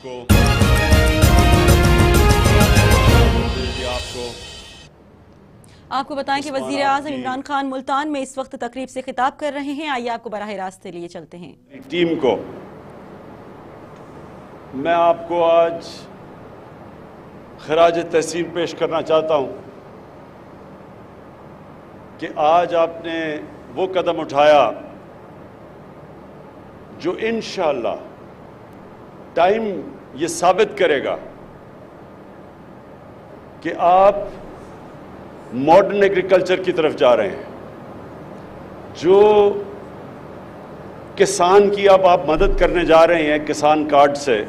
آپ کو بتائیں کہ وزیر اعظم عمران خان ملتان میں اس وقت تقریب سے خطاب کر رہے ہیں. آئیے آپ کو براہ راست لیے چلتے ہیں. ٹیم کو میں آپ کو آج خراج تحسین پیش کرنا چاہتا ہوں کہ آج آپ نے وہ قدم اٹھایا جو انشاءاللہ ٹائم یہ ثابت کرے گا کہ آپ ماڈرن ایگریکلچر کی طرف جا رہے ہیں. جو کسان کی اب آپ مدد کرنے جا رہے ہیں کسان کارڈ سے،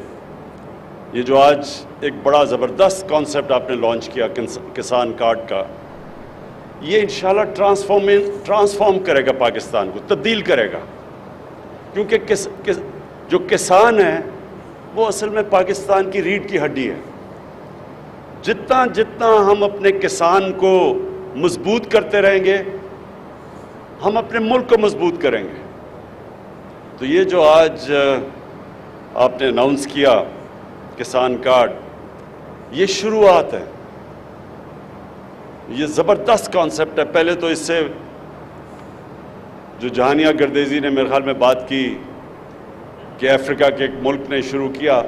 یہ جو آج ایک بڑا زبردست کانسیپٹ آپ نے لانچ کیا کسان کارڈ کا، یہ انشاءاللہ ٹرانسفارم کرے گا پاکستان کو، تبدیل کرے گا. کیونکہ جو کسان ہیں وہ اصل میں پاکستان کی ریڑھ کی ہڈی ہے. جتنا ہم اپنے کسان کو مضبوط کرتے رہیں گے، ہم اپنے ملک کو مضبوط کریں گے. تو یہ جو آج آپ نے اناؤنس کیا کسان کارڈ، یہ شروعات ہے، یہ زبردست کانسیپٹ ہے. پہلے تو اس سے جو جہانیہ گردیزی نے میرے خیال میں بات کی کہ افریقہ کے ایک ملک نے شروع کیا،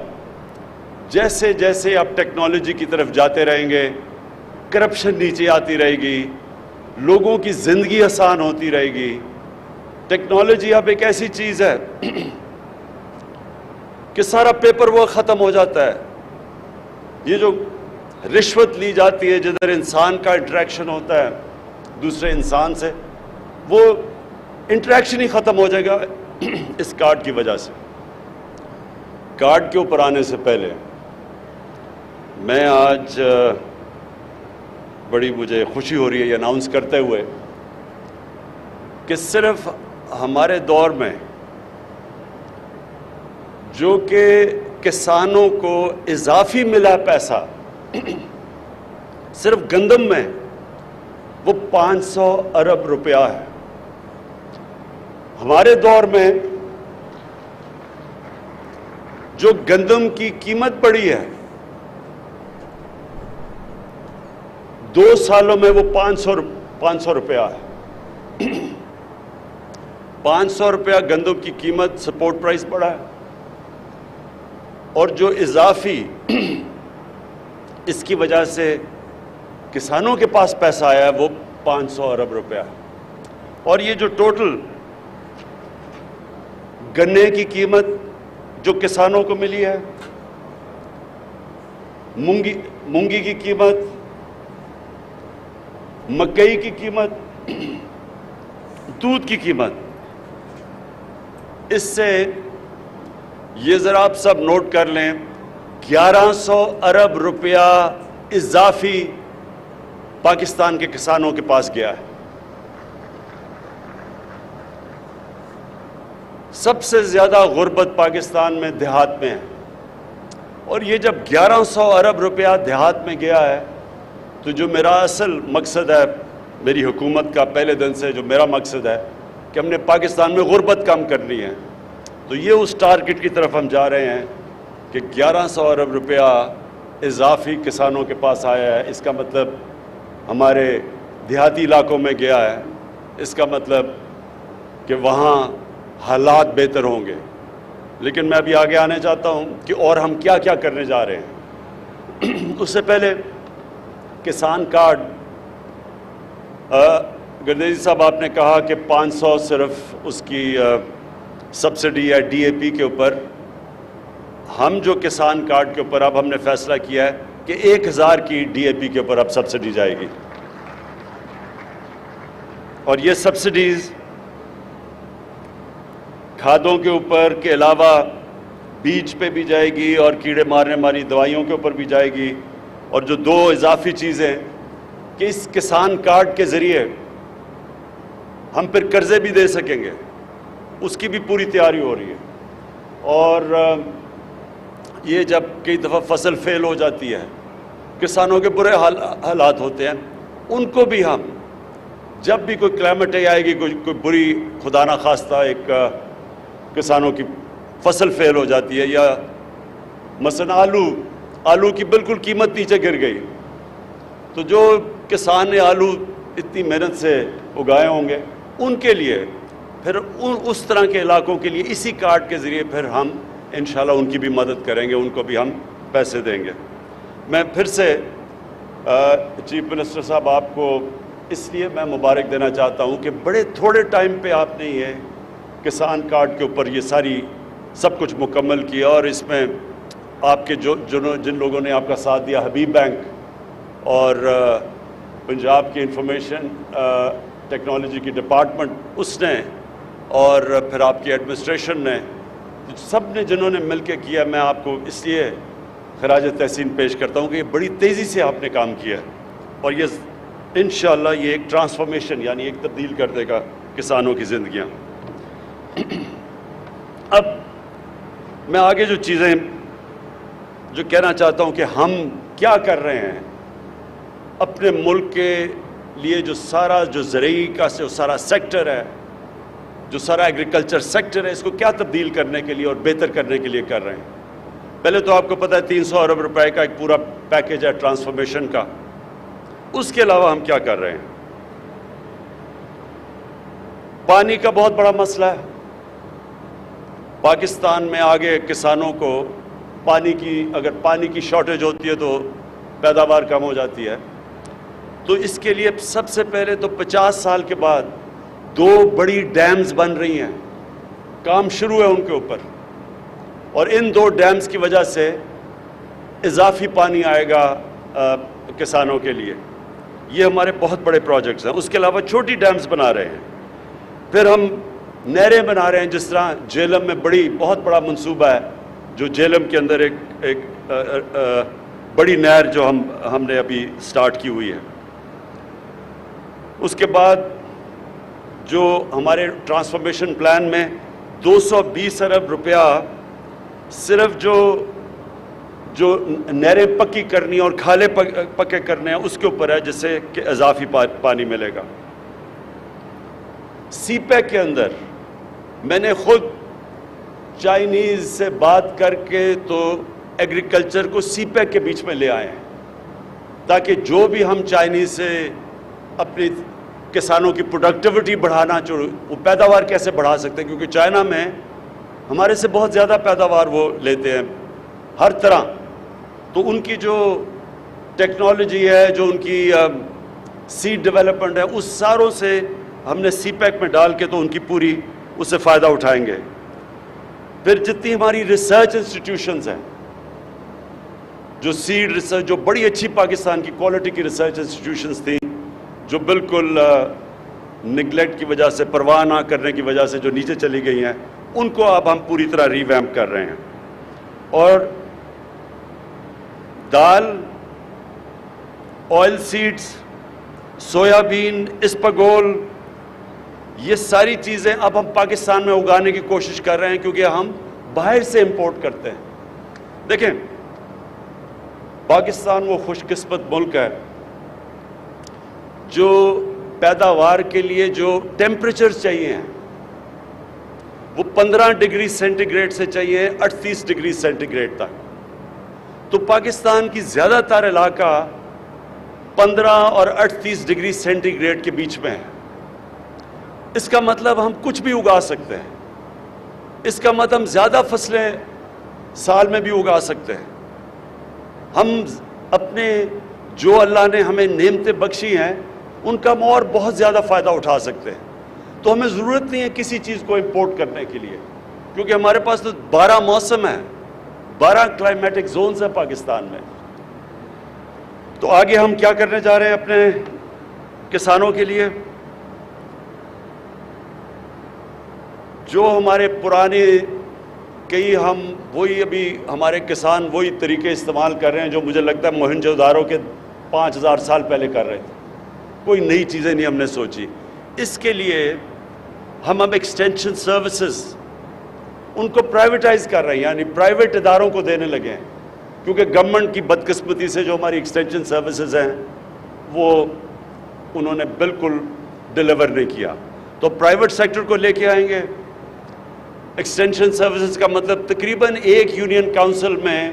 جیسے جیسے آپ ٹیکنالوجی کی طرف جاتے رہیں گے، کرپشن نیچے آتی رہے گی، لوگوں کی زندگی آسان ہوتی رہے گی. ٹیکنالوجی اب ایک ایسی چیز ہے کہ سارا پیپر ورک ختم ہو جاتا ہے. یہ جو رشوت لی جاتی ہے، جدھر انسان کا انٹریکشن ہوتا ہے دوسرے انسان سے، وہ انٹریکشن ہی ختم ہو جائے گا اس کارڈ کی وجہ سے. کارڈ کے اوپر آنے سے پہلے میں آج بڑی مجھے خوشی ہو رہی ہے یہ اناؤنس کرتے ہوئے کہ صرف ہمارے دور میں جو کہ کسانوں کو اضافی ملا پیسہ صرف گندم میں وہ 500 ارب روپیہ ہے. ہمارے دور میں جو گندم کی قیمت بڑھی ہے 2 سالوں میں وہ 500 روپیہ ہے. 500 روپیہ گندم کی قیمت سپورٹ پرائس بڑھا ہے، اور جو اضافی اس کی وجہ سے کسانوں کے پاس پیسہ آیا ہے وہ 500 ارب روپیہ ہے. اور یہ جو ٹوٹل گنے کی قیمت جو کسانوں کو ملی ہے، مونگی کی قیمت، مکئی کی قیمت، دودھ کی قیمت، اس سے یہ ذرا آپ سب نوٹ کر لیں 1100 ارب روپیہ اضافی پاکستان کے کسانوں کے پاس گیا ہے. سب سے زیادہ غربت پاکستان میں دیہات میں ہے، اور یہ جب 1100 ارب روپیہ دیہات میں گیا ہے تو جو میرا اصل مقصد ہے میری حکومت کا پہلے دن سے جو میرا مقصد ہے کہ ہم نے پاکستان میں غربت کم کرنی ہے، تو یہ اس ٹارگٹ کی طرف ہم جا رہے ہیں کہ 1100 ارب روپیہ اضافی کسانوں کے پاس آیا ہے. اس کا مطلب ہمارے دیہاتی علاقوں میں گیا ہے، اس کا مطلب کہ وہاں حالات بہتر ہوں گے. لیکن میں ابھی آگے آنے چاہتا ہوں کہ اور ہم کیا کیا کرنے جا رہے ہیں. اس سے پہلے کسان کارڈ، گردیزی صاحب آپ نے کہا کہ 500 صرف اس کی سبسڈی ہے ڈی اے پی کے اوپر. ہم جو کسان کارڈ کے اوپر اب ہم نے فیصلہ کیا ہے کہ 1000 کی ڈی اے پی کے اوپر اب سبسڈی جائے گی، اور یہ سبسڈیز کھادوں کے اوپر کے علاوہ بیج پہ بھی جائے گی اور کیڑے مارنے والی دوائیوں کے اوپر بھی جائے گی. اور جو 2 اضافی چیزیں کہ اس کسان کارڈ کے ذریعے ہم پھر قرضے بھی دے سکیں گے، اس کی بھی پوری تیاری ہو رہی ہے. اور یہ جب کئی دفعہ فصل فیل ہو جاتی ہے، کسانوں کے برے حالات ہوتے ہیں، ان کو بھی ہم جب بھی کوئی کلائمیٹ آئے گی، کوئی بری خدا نخواستہ ایک کسانوں کی فصل فیل ہو جاتی ہے یا مثلا آلو کی بالکل قیمت نیچے گر گئی، تو جو کسان نے آلو اتنی محنت سے اگائے ہوں گے ان کے لیے، پھر اس طرح کے علاقوں کے لیے اسی کارڈ کے ذریعے پھر ہم انشاءاللہ ان کی بھی مدد کریں گے، ان کو بھی ہم پیسے دیں گے۔ میں پھر سے چیف منسٹر صاحب آپ کو اس لیے میں مبارک دینا چاہتا ہوں کہ بڑے تھوڑے ٹائم پہ آپ نے یہ کسان کارڈ کے اوپر یہ ساری سب کچھ مکمل کیا، اور اس میں آپ کے جن لوگوں نے آپ کا ساتھ دیا، حبیب بینک اور پنجاب کی انفارمیشن ٹیکنالوجی کی ڈپارٹمنٹ اس نے، اور پھر آپ کی ایڈمنسٹریشن نے، سب نے جنہوں نے مل کے کیا، میں آپ کو اس لیے خراج تحسین پیش کرتا ہوں کہ یہ بڑی تیزی سے آپ نے کام کیا، اور یہ انشاءاللہ یہ ایک ٹرانسفارمیشن یعنی ایک تبدیل کر دے گا کسانوں کی زندگیاں۔ اب میں آگے جو چیزیں جو کہنا چاہتا ہوں کہ ہم کیا کر رہے ہیں اپنے ملک کے لیے، جو زرعی کا جو سارا سیکٹر ہے، جو سارا ایگریکلچر سیکٹر ہے، اس کو کیا تبدیل کرنے کے لیے اور بہتر کرنے کے لیے کر رہے ہیں۔ پہلے تو آپ کو پتہ ہے 300 ارب روپے کا ایک پورا پیکیج ہے ٹرانسفارمیشن کا۔ اس کے علاوہ ہم کیا کر رہے ہیں؟ پانی کا بہت بڑا مسئلہ ہے پاکستان میں۔ آگے کسانوں کو اگر پانی کی شارٹیج ہوتی ہے تو پیداوار کم ہو جاتی ہے، تو اس کے لیے سب سے پہلے تو 50 سال کے بعد 2 بڑی ڈیمز بن رہی ہیں، کام شروع ہے ان کے اوپر، اور ان 2 ڈیمز کی وجہ سے اضافی پانی آئے گا کسانوں کے لیے۔ یہ ہمارے بہت بڑے پروجیکٹس ہیں۔ اس کے علاوہ چھوٹی ڈیمز بنا رہے ہیں، پھر ہم نہریں بنا رہے ہیں، جس طرح جہلم میں بہت بڑا منصوبہ ہے، جو جہلم کے اندر ایک بڑی نہر جو ہم نے ابھی سٹارٹ کی ہوئی ہے۔ اس کے بعد جو ہمارے ٹرانسفارمیشن پلان میں 220 ارب روپیہ صرف جو نہریں پکی کرنی اور کھالے پکے کرنے ہیں اس کے اوپر ہے، جس سے کہ اضافی پانی ملے گا۔ سی پیک کے اندر میں نے خود چائنیز سے بات کر کے تو ایگریکلچر کو سی پیک کے بیچ میں لے آئے ہیں، تاکہ جو بھی ہم چائنیز سے اپنی کسانوں کی پروڈکٹیوٹی بڑھانا، وہ پیداوار کیسے بڑھا سکتے ہیں، کیونکہ چائنا میں ہمارے سے بہت زیادہ پیداوار وہ لیتے ہیں ہر طرح، تو ان کی جو ٹیکنالوجی ہے، جو ان کی سیڈ ڈیولپمنٹ ہے، اس ساروں سے ہم نے سی پیک میں ڈال کے تو ان کی پوری اس سے فائدہ اٹھائیں گے۔ پھر جتنی ہماری ریسرچ انسٹیٹیوشنز ہیں، جو سیڈ ریسرچ، جو بڑی اچھی پاکستان کی کوالٹی کی ریسرچ انسٹیٹیوشنز تھیں، جو بالکل نگلیکٹ کی وجہ سے، پرواہ نہ کرنے کی وجہ سے جو نیچے چلی گئی ہیں، ان کو اب ہم پوری طرح ریویمپ کر رہے ہیں۔ اور دال، آئل سیڈز، سویابین، اسپاگول، یہ ساری چیزیں اب ہم پاکستان میں اگانے کی کوشش کر رہے ہیں، کیونکہ ہم باہر سے امپورٹ کرتے ہیں۔ دیکھیں، پاکستان وہ خوش قسمت ملک ہے جو پیداوار کے لیے جو ٹیمپریچر چاہیے ہیں وہ 15 ڈگری سینٹی گریڈ سے چاہیے 38 ڈگری سینٹی گریڈ تک، تو پاکستان کی زیادہ تر علاقہ 15 اور 38 ڈگری سینٹی گریڈ کے بیچ میں ہے۔ اس کا مطلب ہم کچھ بھی اگا سکتے ہیں، اس کا مطلب ہم زیادہ فصلیں سال میں بھی اگا سکتے ہیں۔ ہم اپنے جو اللہ نے ہمیں نعمتیں بخشی ہیں ان کا ہم اور بہت زیادہ فائدہ اٹھا سکتے ہیں، تو ہمیں ضرورت نہیں ہے کسی چیز کو امپورٹ کرنے کے لیے، کیونکہ ہمارے پاس تو 12 موسم ہیں، 12 کلائمیٹک زونز ہیں پاکستان میں۔ تو آگے ہم کیا کرنے جا رہے ہیں اپنے کسانوں کے لیے؟ جو ہمارے پرانے ہم وہی ابھی ہمارے کسان وہی طریقے استعمال کر رہے ہیں جو مجھے لگتا ہے موہنجو دارو کے 5000 سال پہلے کر رہے تھے، کوئی نئی چیزیں نہیں ہم نے سوچی۔ اس کے لیے ہم اب ایکسٹینشن سروسز ان کو پرائیویٹائز کر رہے ہیں، یعنی پرائیویٹ اداروں کو دینے لگے ہیں، کیونکہ گورنمنٹ کی بدقسمتی سے جو ہماری ایکسٹینشن سروسز ہیں وہ انہوں نے بالکل ڈیلیور نہیں کیا، تو پرائیویٹ سیکٹر کو لے کے آئیں گے۔ ایکسٹینشن سروسز کا مطلب تقریباً ایک یونین کاؤنسل میں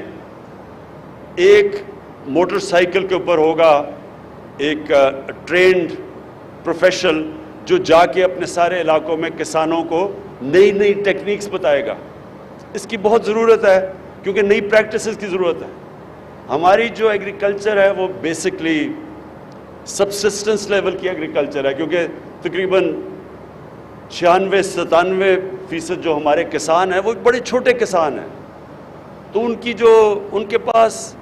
ایک موٹر سائیکل کے اوپر ہوگا ایک ٹرینڈ پروفیشنل جو جا کے اپنے سارے علاقوں میں کسانوں کو نئی نئی ٹیکنیکس بتائے گا. اس کی بہت ضرورت ہے کیونکہ نئی پریکٹسز کی ضرورت ہے. ہماری جو ایگریکلچر ہے وہ بیسکلی سبسسٹنس لیول کی ایگریکلچر ہے, کیونکہ تقریباً 96-97% جو ہمارے کسان ہیں وہ بڑے چھوٹے کسان ہیں. تو ان کے پاس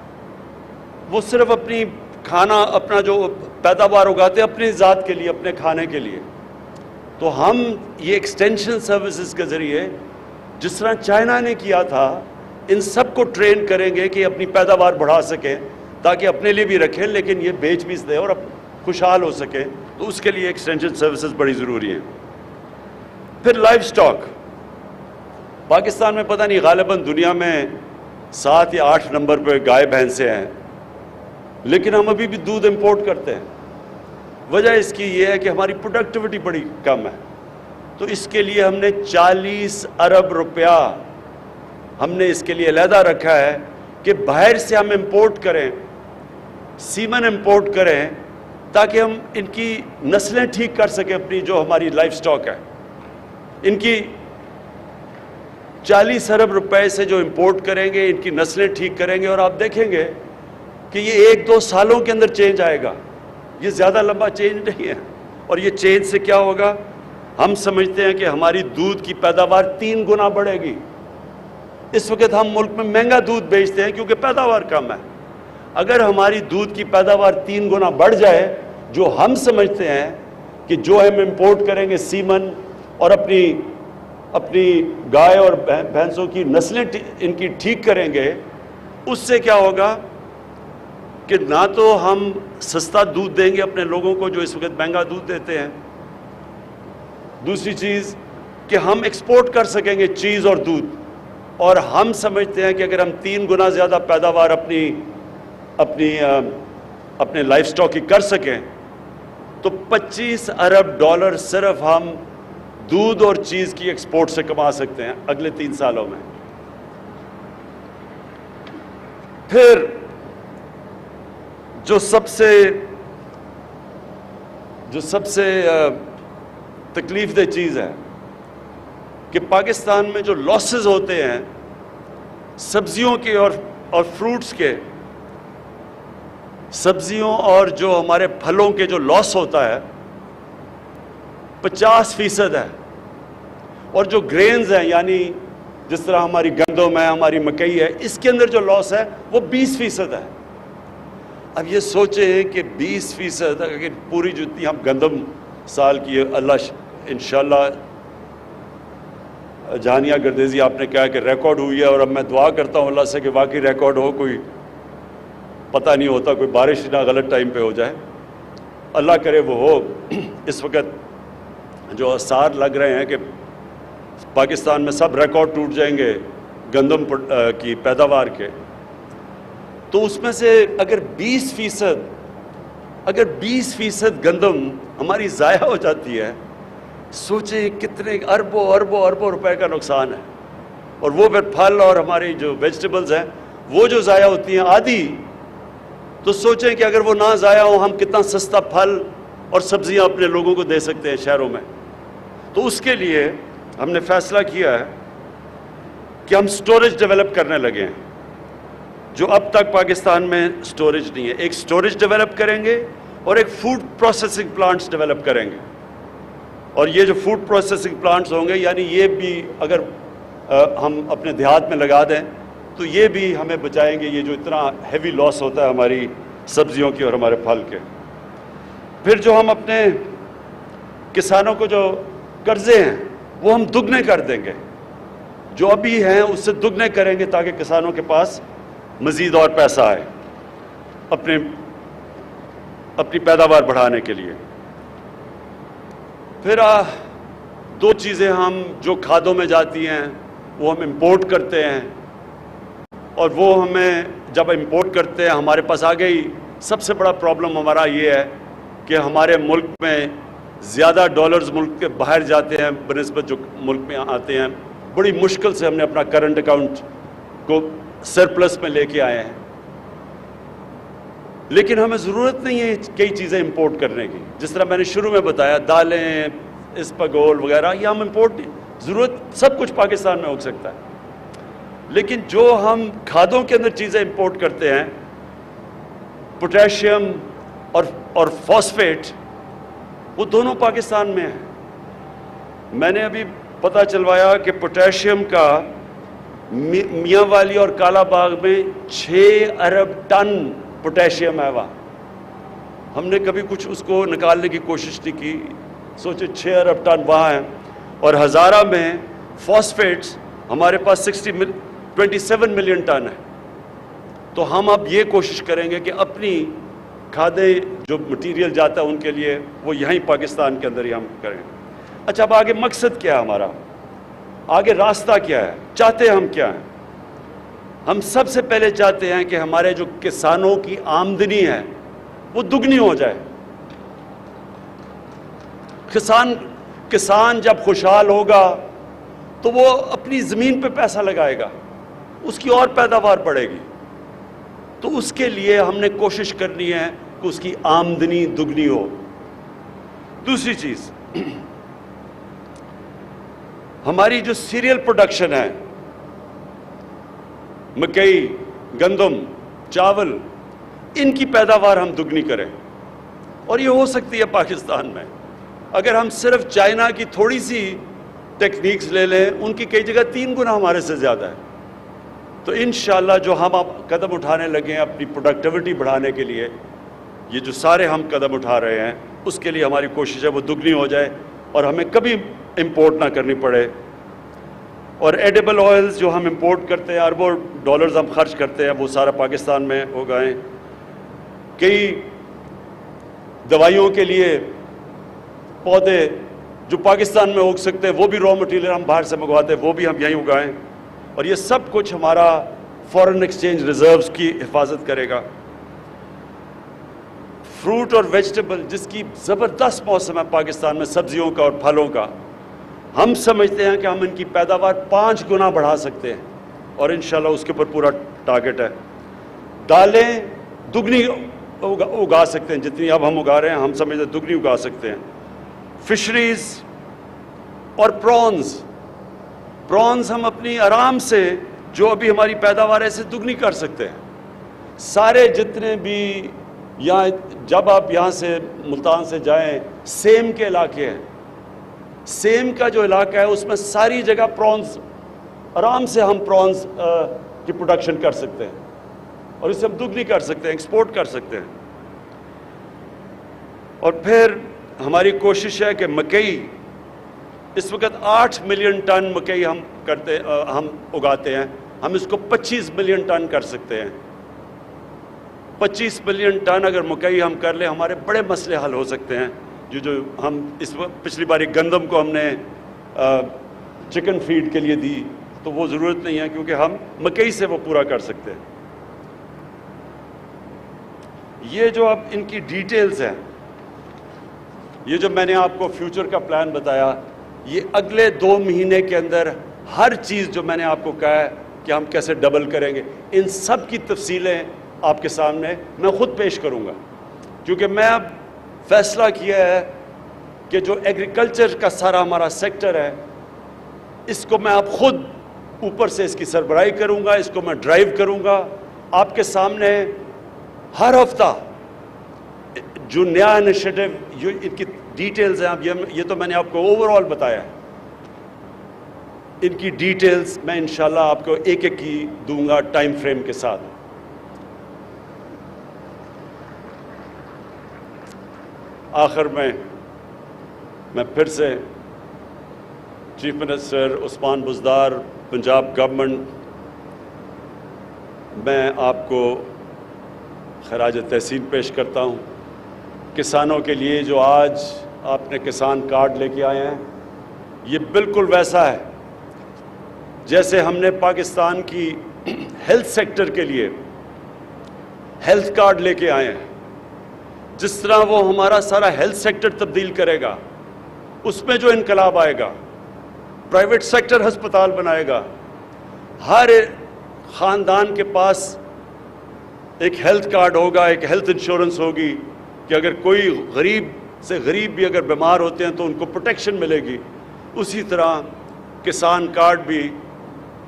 وہ صرف اپنی کھانا اپنا جو پیداوار اگاتے ہیں اپنی ذات کے لیے, اپنے کھانے کے لیے. تو ہم یہ ایکسٹینشن سروسز کے ذریعے جس طرح چائنا نے کیا تھا ان سب کو ٹرین کریں گے کہ اپنی پیداوار بڑھا سکیں تاکہ اپنے لیے بھی رکھیں لیکن یہ بیچ بھی دیں اور خوشحال ہو سکیں. تو اس کے لیے ایکسٹینشن سروسز بڑی ضروری ہیں. پھر لائف سٹاک. پاکستان میں پتہ نہیں غالباً دنیا میں 7 یا 8 نمبر پہ گائے بھینسیں ہیں, لیکن ہم ابھی بھی دودھ امپورٹ کرتے ہیں. وجہ اس کی یہ ہے کہ ہماری پروڈکٹیوٹی بڑی کم ہے. تو اس کے لیے ہم نے 40 ارب روپیہ ہم نے اس کے لیے علیحدہ رکھا ہے کہ باہر سے ہم امپورٹ کریں, سیمن امپورٹ کریں تاکہ ہم ان کی نسلیں ٹھیک کر سکیں. اپنی جو ہماری لائف سٹاک ہے ان کی 40 ارب روپے سے جو امپورٹ کریں گے ان کی نسلیں ٹھیک کریں گے اور آپ دیکھیں گے کہ یہ 1-2 سالوں کے اندر چینج آئے گا. یہ زیادہ لمبا چینج نہیں ہے. اور یہ چینج سے کیا ہوگا؟ ہم سمجھتے ہیں کہ ہماری دودھ کی پیداوار 3 گنا بڑھے گی. اس وقت ہم ملک میں مہنگا دودھ بیچتے ہیں کیونکہ پیداوار کم ہے. اگر ہماری دودھ کی پیداوار 3 گنا بڑھ جائے, جو ہم سمجھتے ہیں کہ جو ہم امپورٹ کریں گے سیمن اور اپنی گائے اور بھینسوں کی نسلیں ان کی ٹھیک کریں گے, اس سے کیا ہوگا کہ نہ تو ہم سستا دودھ دیں گے اپنے لوگوں کو جو اس وقت مہنگا دودھ دیتے ہیں, دوسری چیز کہ ہم ایکسپورٹ کر سکیں گے چیز اور دودھ. اور ہم سمجھتے ہیں کہ اگر ہم 3 گنا زیادہ پیداوار اپنے لائف سٹاک کی کر سکیں تو $25 ارب صرف ہم دودھ اور چیز کی ایکسپورٹ سے کما سکتے ہیں اگلے 3 سالوں میں. پھر جو سب سے تکلیف دہ چیز ہے کہ پاکستان میں جو لاسز ہوتے ہیں سبزیوں کے اور فروٹس کے, سبزیوں اور جو ہمارے پھلوں کے جو لاس ہوتا ہے 50% ہے. اور جو گرینز ہیں یعنی جس طرح ہماری گندم ہے, ہماری مکئی ہے, اس کے اندر جو لاس ہے وہ 20% ہے. اب یہ سوچیں کہ 20% اگر پوری جتنی ہم گندم سال کی اللہ انشاءاللہ جہانیہ گردیزی آپ نے کہا کہ ریکارڈ ہوئی ہے, اور اب میں دعا کرتا ہوں اللہ سے کہ واقعی ریکارڈ ہو, کوئی پتہ نہیں ہوتا, کوئی بارش نہ غلط ٹائم پہ ہو جائے, اللہ کرے وہ ہو. اس وقت جو آثار لگ رہے ہیں کہ پاکستان میں سب ریکارڈ ٹوٹ جائیں گے گندم کی پیداوار کے, تو اس میں سے اگر 20% گندم ہماری ضائع ہو جاتی ہے, سوچیں کتنے اربوں روپے کا نقصان ہے. اور وہ پھر پھل اور ہماری جو ویجیٹیبلز ہیں وہ جو ضائع ہوتی ہیں آدھی, تو سوچیں کہ اگر وہ نہ ضائع ہوں ہم کتنا سستا پھل اور سبزیاں اپنے لوگوں کو دے سکتے ہیں شہروں میں. تو اس کے لیے ہم نے فیصلہ کیا ہے کہ ہم سٹوریج ڈیولپ کرنے لگے ہیں جو اب تک پاکستان میں سٹوریج نہیں ہے. ایک سٹوریج ڈیولپ کریں گے اور ایک فوڈ پروسیسنگ پلانٹس ڈیولپ کریں گے. اور یہ جو فوڈ پروسیسنگ پلانٹس ہوں گے یعنی یہ بھی اگر ہم اپنے دیہات میں لگا دیں تو یہ بھی ہمیں بچائیں گے یہ جو اتنا ہیوی لاس ہوتا ہے ہماری سبزیوں کی اور ہمارے پھل کے. پھر جو ہم اپنے کسانوں کو جو قرضے ہیں وہ ہم دگنے کر دیں گے, جو ابھی ہیں اس سے دگنے کریں گے تاکہ کسانوں کے پاس مزید اور پیسہ آئے اپنی پیداوار بڑھانے کے لیے. پھر 2 چیزیں ہم جو کھادوں میں جاتی ہیں وہ ہم امپورٹ کرتے ہیں, اور وہ ہمیں جب امپورٹ کرتے ہیں ہمارے پاس آ گئی. سب سے بڑا پرابلم ہمارا یہ ہے کہ ہمارے ملک میں زیادہ ڈالرز ملک کے باہر جاتے ہیں بنسبت جو ملک میں آتے ہیں. بڑی مشکل سے ہم نے اپنا کرنٹ اکاؤنٹ کو سرپلس میں لے کے آئے ہیں. لیکن ہمیں ضرورت نہیں ہے کئی چیزیں امپورٹ کرنے کی. جس طرح میں نے شروع میں بتایا دالیں اسپاگول وغیرہ یہ ہم امپورٹ ضرورت سب کچھ پاکستان میں ہو سکتا ہے. لیکن جو ہم کھادوں کے اندر چیزیں امپورٹ کرتے ہیں پوٹیشیم اور فاسفیٹ وہ دونوں پاکستان میں ہیں. میں نے ابھی پتہ چلوایا کہ پوٹیشیم کا میاں والی اور کالا باغ میں 6 ارب ٹن پوٹیشیم ہے وہاں. ہم نے کبھی کچھ اس کو نکالنے کی کوشش نہیں کی. سوچے 6 ارب ٹن وہاں ہیں. اور ہزارہ میں فاسفیٹس ہمارے پاس 27 ملین ٹن ہے. تو ہم اب یہ کوشش کریں گے کہ اپنی کھادیں جو مٹیریل جاتا ہے ان کے لیے وہ یہیں پاکستان کے اندر ہی ہم کریں. اچھا اب آگے مقصد کیا ہے ہمارا, آگے راستہ کیا ہے, چاہتے ہم کیا ہیں؟ ہم سب سے پہلے چاہتے ہیں کہ ہمارے جو کسانوں کی آمدنی ہے وہ دگنی ہو جائے. کسان جب خوشحال ہوگا تو وہ اپنی زمین پہ پیسہ لگائے گا, اس کی اور پیداوار بڑھے گی. تو اس کے لیے ہم نے کوشش کرنی ہے کہ اس کی آمدنی دگنی ہو. دوسری چیز ہماری جو سیریل پروڈکشن ہے مکئی, گندم, چاول, ان کی پیداوار ہم دگنی کریں. اور یہ ہو سکتی ہے پاکستان میں. اگر ہم صرف چائنا کی تھوڑی سی ٹیکنیکس لے لیں, ان کی کئی جگہ 3 گنا ہمارے سے زیادہ ہے. تو انشاءاللہ جو ہم اب قدم اٹھانے لگے ہیں اپنی پروڈکٹیوٹی بڑھانے کے لیے, یہ جو سارے ہم قدم اٹھا رہے ہیں اس کے لیے ہماری کوشش ہے وہ دگنی ہو جائے اور ہمیں کبھی امپورٹ نہ کرنی پڑے. اور ایڈیبل آئلز جو ہم امپورٹ کرتے ہیں اربوں ڈالرز ہم خرچ کرتے ہیں وہ سارا پاکستان میں اگائیں. کئی دوائیوں کے لیے پودے جو پاکستان میں اگ سکتے ہیں وہ بھی را مٹیریل ہم باہر سے منگواتے ہیں وہ بھی ہم یہیں اگائیں. اور یہ سب کچھ ہمارا فارن ایکسچینج ریزروز کی حفاظت کرے گا. فروٹ اور ویجیٹیبل جس کی زبردست موسم ہے پاکستان میں, سبزیوں کا اور پھلوں کا, ہم سمجھتے ہیں کہ ہم ان کی پیداوار 5 گنا بڑھا سکتے ہیں اور انشاءاللہ اس کے اوپر پورا ٹارگٹ ہے. دالیں دگنی اگا سکتے ہیں جتنی اب ہم اگا رہے ہیں, ہم سمجھتے ہیں دگنی اگا سکتے ہیں. فشریز اور پرونز ہم اپنی آرام سے جو ابھی ہماری پیداوار ہے اسے دگنی کر سکتے ہیں. سارے جتنے بھی یہاں جب آپ یہاں سے ملتان سے جائیں سیم کے علاقے ہیں, سیم کا جو علاقہ ہے اس میں ساری جگہ پرونز آرام سے ہم پرونز کی پروڈکشن کر سکتے ہیں اور اسے ہم دگنی کر سکتے ہیں, ایکسپورٹ کر سکتے ہیں. اور پھر ہماری کوشش ہے کہ مکئی اس وقت 8 ملین ٹن مکئی ہم اگاتے ہیں, ہم اس کو 25 ملین ٹن کر سکتے ہیں. 25 ملین ٹن اگر مکئی ہم کر لیں ہمارے بڑے مسئلے حل ہو سکتے ہیں. جو ہم اس وقت پچھلی باری گندم کو ہم نے چکن فیڈ کے لیے دی تو وہ ضرورت نہیں ہے کیونکہ ہم مکئی سے وہ پورا کر سکتے ہیں. یہ جو اب ان کی ڈیٹیلز ہیں, یہ جو میں نے آپ کو فیوچر کا پلان بتایا, یہ اگلے 2 مہینے کے اندر ہر چیز جو میں نے آپ کو کہا ہے کہ ہم کیسے ڈبل کریں گے, ان سب کی تفصیلیں آپ کے سامنے میں خود پیش کروں گا. کیونکہ میں اب فیصلہ کیا ہے کہ جو ایگریکلچر کا سارا ہمارا سیکٹر ہے اس کو میں اب خود اوپر سے اس کی سربراہی کروں گا, اس کو میں ڈرائیو کروں گا. آپ کے سامنے ہر ہفتہ جو نیا انیشیٹو جو ان کی ڈیٹیلز ہیں, اب یہ تو میں نے آپ کو اوور آل بتایا ہے, ان کی ڈیٹیلز میں انشاءاللہ آپ کو ایک ایک کی دوں گا ٹائم فریم کے ساتھ. آخر میں پھر سے chief minister Usman Buzdar, Punjab government, میں آپ کو خراج تحسین پیش کرتا ہوں. کسانوں کے لیے جو آج آپ نے کسان کارڈ لے کے آئے ہیں یہ بالکل ویسا ہے جیسے ہم نے پاکستان کی ہیلتھ سیکٹر کے لیے ہیلتھ کارڈ لے کے آئے ہیں. جس طرح وہ ہمارا سارا ہیلتھ سیکٹر تبدیل کرے گا, اس میں جو انقلاب آئے گا, پرائیویٹ سیکٹر ہسپتال بنائے گا, ہر خاندان کے پاس ایک ہیلتھ کارڈ ہوگا, ایک ہیلتھ انشورنس ہوگی کہ اگر کوئی غریب سے غریب بھی اگر بیمار ہوتے ہیں تو ان کو پروٹیکشن ملے گی. اسی طرح کسان کارڈ بھی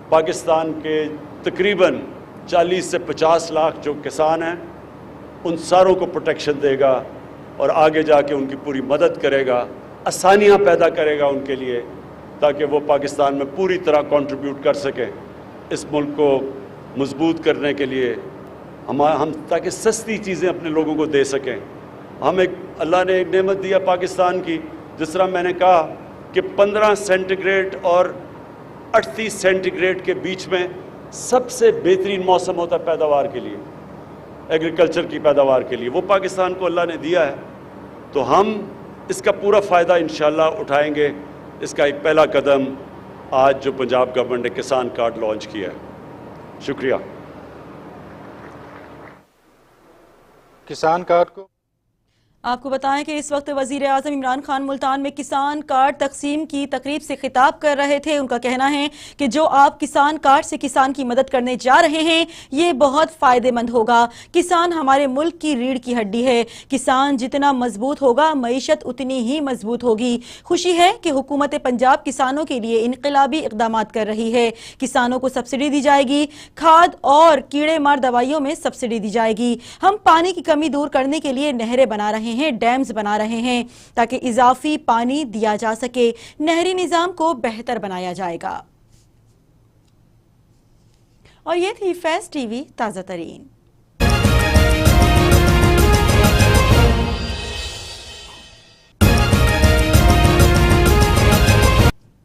پاکستان کے تقریباً 40 سے 50 لاکھ جو کسان ہیں ان ساروں کو پروٹیکشن دے گا اور آگے جا کے ان کی پوری مدد کرے گا, آسانیاں پیدا کرے گا ان کے لیے تاکہ وہ پاکستان میں پوری طرح کنٹریبیوٹ کر سکیں اس ملک کو مضبوط کرنے کے لیے, ہم تاکہ سستی چیزیں اپنے لوگوں کو دے سکیں. اللہ نے ایک نعمت دیا پاکستان کی, جس طرح میں نے کہا کہ 15 سینٹی گریڈ اور 38 سینٹی گریڈ کے بیچ میں سب سے بہترین موسم ہوتا ہے پیداوار کے لیے, ایگریکلچر کی پیداوار کے لیے, وہ پاکستان کو اللہ نے دیا ہے. تو ہم اس کا پورا فائدہ انشاءاللہ اٹھائیں گے. اس کا ایک پہلا قدم آج جو پنجاب گورنمنٹ نے کسان کارڈ لانچ کیا ہے. شکریہ. کسان کارڈ کو آپ کو بتائیں کہ اس وقت وزیر اعظم عمران خان ملتان میں کسان کارڈ تقسیم کی تقریب سے خطاب کر رہے تھے. ان کا کہنا ہے کہ جو آپ کسان کارڈ سے کسان کی مدد کرنے جا رہے ہیں یہ بہت فائدہ مند ہوگا. کسان ہمارے ملک کی ریڑھ کی ہڈی ہے. کسان جتنا مضبوط ہوگا معیشت اتنی ہی مضبوط ہوگی. خوشی ہے کہ حکومت پنجاب کسانوں کے لیے انقلابی اقدامات کر رہی ہے. کسانوں کو سبسڈی دی جائے گی, کھاد اور کیڑے مار دوائیوں میں سبسڈی دی جائے گی. ہم پانی کی کمی دور کرنے کے لیے نہریں بنا رہے ہیں, ڈیمز بنا رہے ہیں تاکہ اضافی پانی دیا جا سکے. نہری نظام کو بہتر بنایا جائے گا. اور یہ تھی فیض ٹی وی تازہ ترین.